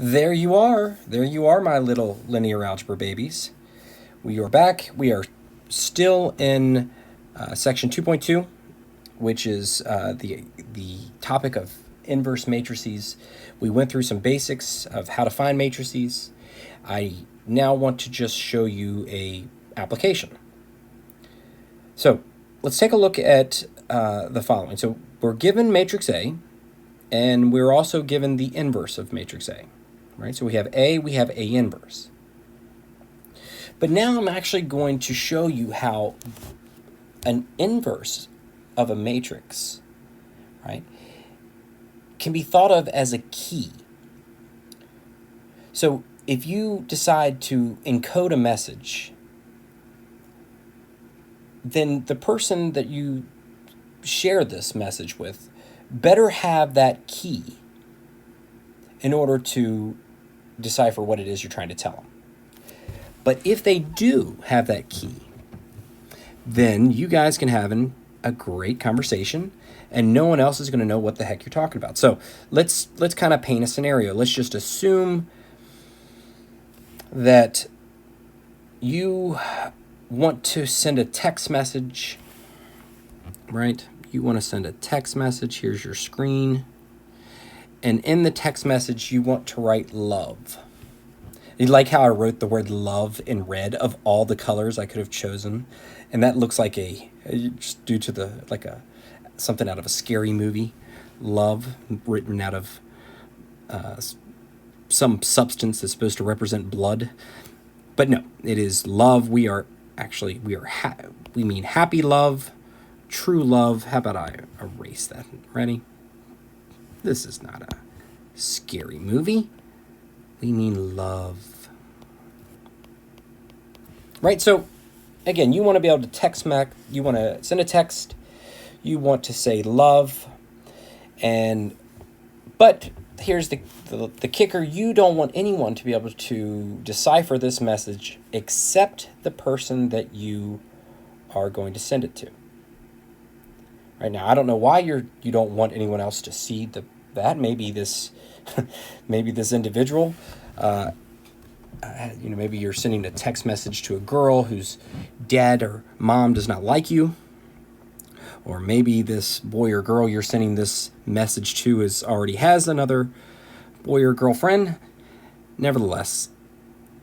There you are. There you are, my little linear algebra babies. We are back. We are still in section 2.2, which is the topic of inverse matrices. We went through some basics of how to find matrices. I now want to just show you a application. So let's take a look at the following. So we're given matrix A, and we're also given the inverse of matrix A. Right? So we have A inverse. But now I'm actually going to show you how an inverse of a matrix, right, can be thought of as a key. So if you decide to encode a message, then the person that you share this message with better have that key in order to decipher what it is you're trying to tell them. But if they do have that key, then you guys can have a great conversation, and no one else is going to know what the heck you're talking about. So let's kind of paint a scenario. Let's just assume that you want to send a text message, right? You want to send a text message. Here's your screen. And in the text message, you want to write love. You like how I wrote the word love in red of all the colors I could have chosen? And that looks like just due to something out of a scary movie. Love, written out of some substance that's supposed to represent blood. But no, it is love. We mean happy love, true love. How about I erase that? Ready? This is not a scary movie. We mean love. Right, so again, you want to be able to you want to send a text, you want to say love, but here's the kicker: you don't want anyone to be able to decipher this message except the person that you are going to send it to. Right now, I don't know why you don't want anyone else to see that. Maybe this individual, maybe you're sending a text message to a girl whose dad or mom does not like you, or maybe this boy or girl you're sending this message to already has another boy or girlfriend. Nevertheless,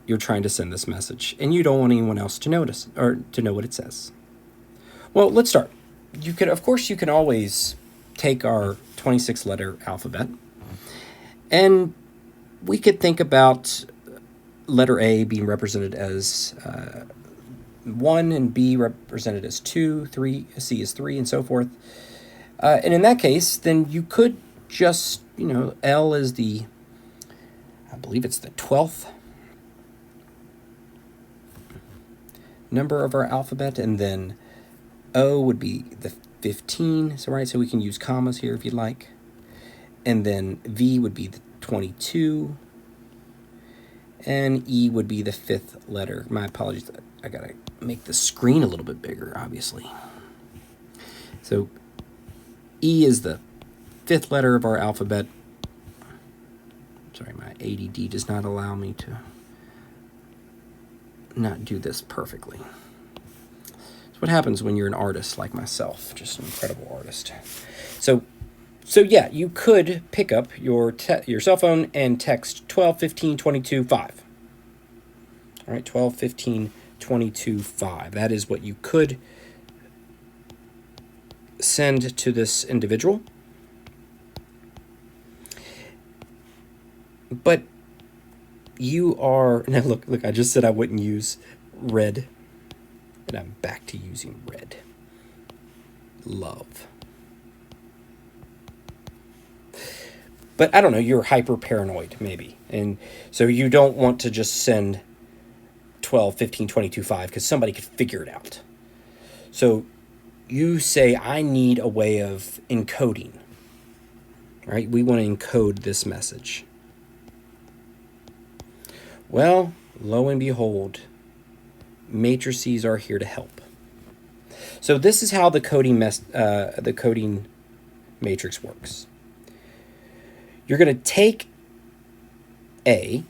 you're trying to send this message, and you don't want anyone else to notice or to know what it says. Well, let's start. You can always take our 26-letter alphabet, and we could think about letter A being represented as 1, and B represented as 2, 3, C is 3, and so forth. And in that case, then you could just, L is I believe it's the 12th number of our alphabet, and then O would be the 15, so we can use commas here if you'd like. And then V would be the 22, and E would be the 5th letter. My apologies, I gotta make the screen a little bit bigger, obviously. So E is the 5th letter of our alphabet. Sorry, my ADD does not allow me to not do this perfectly. What happens when you're an artist like myself, just an incredible artist. So yeah, you could pick up your cell phone and text 12, 15, 22, 5. All right, 12, 15, 22, 5. That is what you could send to this individual. But you are, now look, I just said I wouldn't use red. And I'm back to using red. Love. But I don't know, you're hyper paranoid maybe. And so you don't want to just send 12, 15, 22, 5 because somebody could figure it out. So you say, I need a way of encoding. Right? We want to encode this message. Well, lo and behold, matrices are here to help. So this is how the coding matrix works. You're going to take A.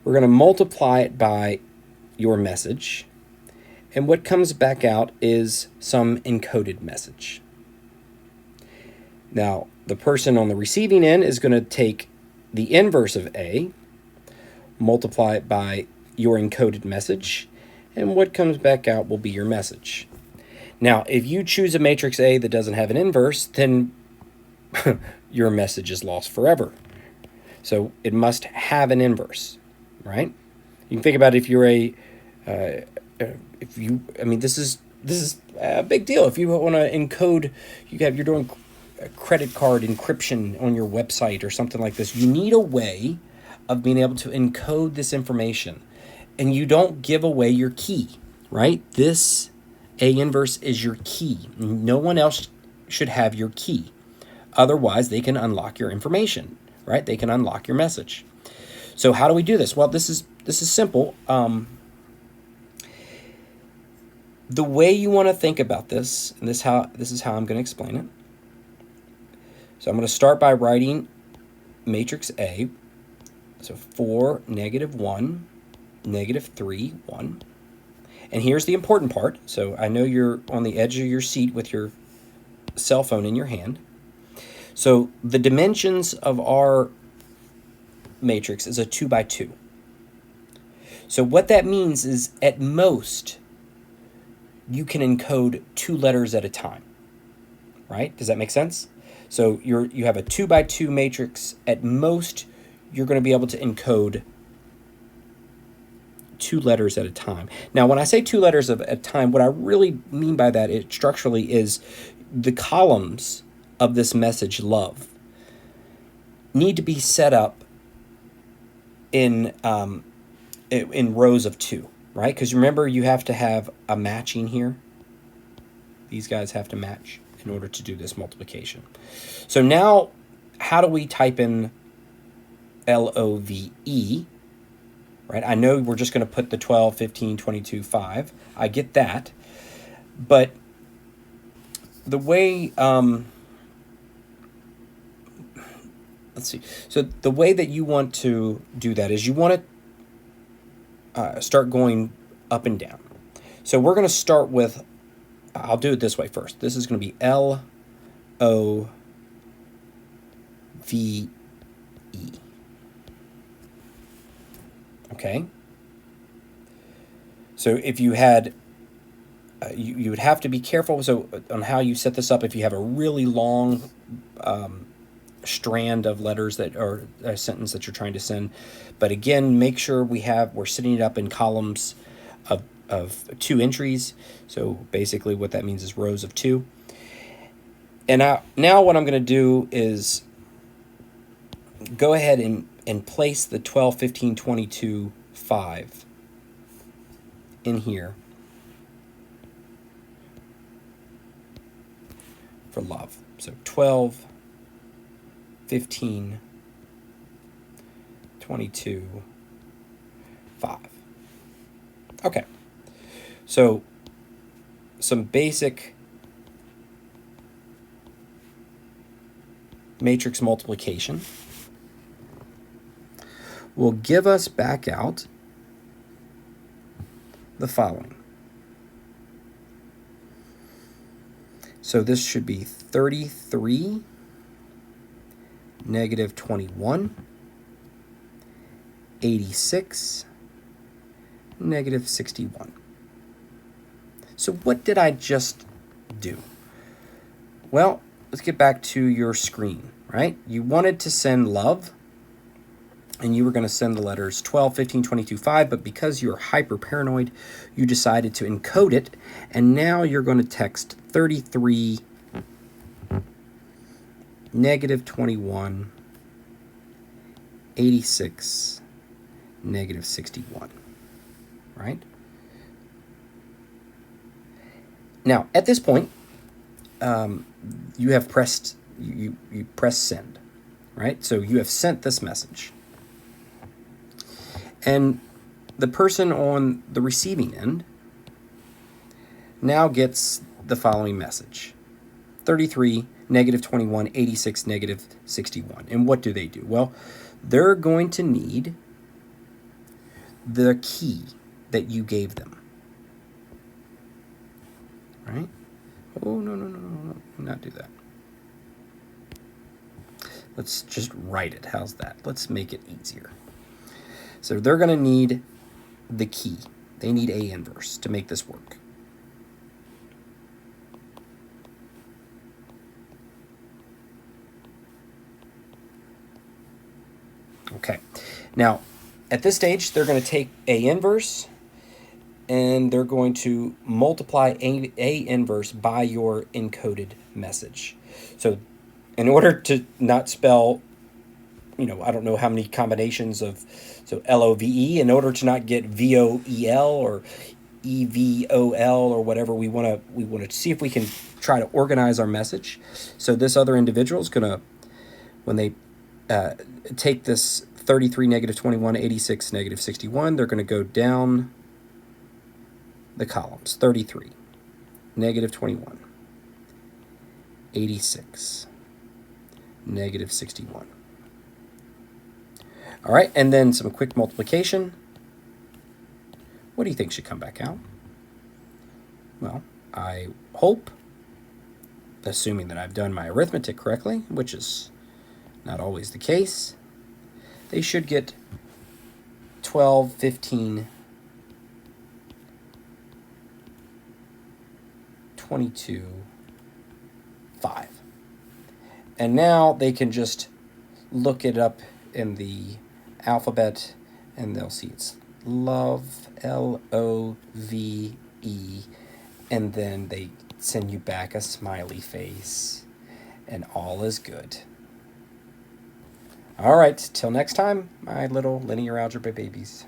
We're going to multiply it by your message. And what comes back out is some encoded message. Now, the person on the receiving end is going to take the inverse of A, multiply it by your encoded message, and what comes back out will be your message. Now, if you choose a matrix A that doesn't have an inverse, then your message is lost forever. So it must have an inverse, right? You can think about if you're this is a big deal. If you want to encode, you're doing a credit card encryption on your website or something like this. You need a way of being able to encode this information, and you don't give away your key, right? This A inverse is your key. No one else should have your key. Otherwise, they can unlock your information, right? They can unlock your message. So how do we do this? Well, this is simple. The way you want to think about this, and this is how I'm going to explain it. So I'm going to start by writing matrix A. So 4, -1, -3, 1. And here's the important part. So I know you're on the edge of your seat with your cell phone in your hand. So the dimensions of our matrix is a 2 by 2. So what that means is at most you can encode 2 letters at a time, right? Does that make sense? So you have a 2 by 2 matrix. At most, you're going to be able to encode 2 letters at a time. Now, when I say 2 letters at a time, what I really mean by that structurally is the columns of this message love need to be set up in rows of 2, right? Because remember, you have to have a matching here. These guys have to match in order to do this multiplication. So now, how do we type in LOVE, right? I know we're just going to put the 12, 15, 22, 5. I get that. But the way, let's see. So the way that you want to do that is you want to start going up and down. So we're going to start with, I'll do it this way first. This is going to be LOVE. Okay. So if you had, you would have to be careful on how you set this up. If you have a really long strand of letters that are a sentence that you're trying to send, but again, make sure we're setting it up in columns of 2 entries. So basically, what that means is rows of 2. And now what I'm going to do is go ahead and place the 12, 15, 22, 5 in here for love. So 12, 15, 22, 5. Okay. So some basic matrix multiplication will give us back out the following. So this should be 33, -21, 86, -61. So what did I just do? Well, let's get back to your screen, right? You wanted to send love, and you were going to send the letters 12, 15, 22, 5, but because you're hyper paranoid, you decided to encode it, and now you're going to text 33, -21, 86, -61, right? Now, at this point, you have pressed, you press send, right? So you have sent this message. And the person on the receiving end now gets the following message. 33, negative 21, 86, negative 61. And what do they do? Well, they're going to need the key that you gave them. Right? Oh, no, not do that. Let's just write it. How's that? Let's make it easier. So they're going to need the key. They need A inverse to make this work. Okay. Now, at this stage, they're going to take A inverse and they're going to multiply A inverse by your encoded message. So in order to not spell, I don't know how many combinations of, so LOVE, in order to not get VOEL or EVOL or whatever, we want to see if we can try to organize our message. So this other individual is going to, when they take this 33, negative 21, 86, negative 61, they're going to go down the columns. 33, negative 21, 86, negative 61. All right, and then some quick multiplication. What do you think should come back out? Well, I hope, assuming that I've done my arithmetic correctly, which is not always the case, they should get 12, 15, 22, 5. And now they can just look it up in the alphabet and they'll see it's love, L-O-V-E, and then they send you back a smiley face and all is good. All right, till next time, my little linear algebra babies.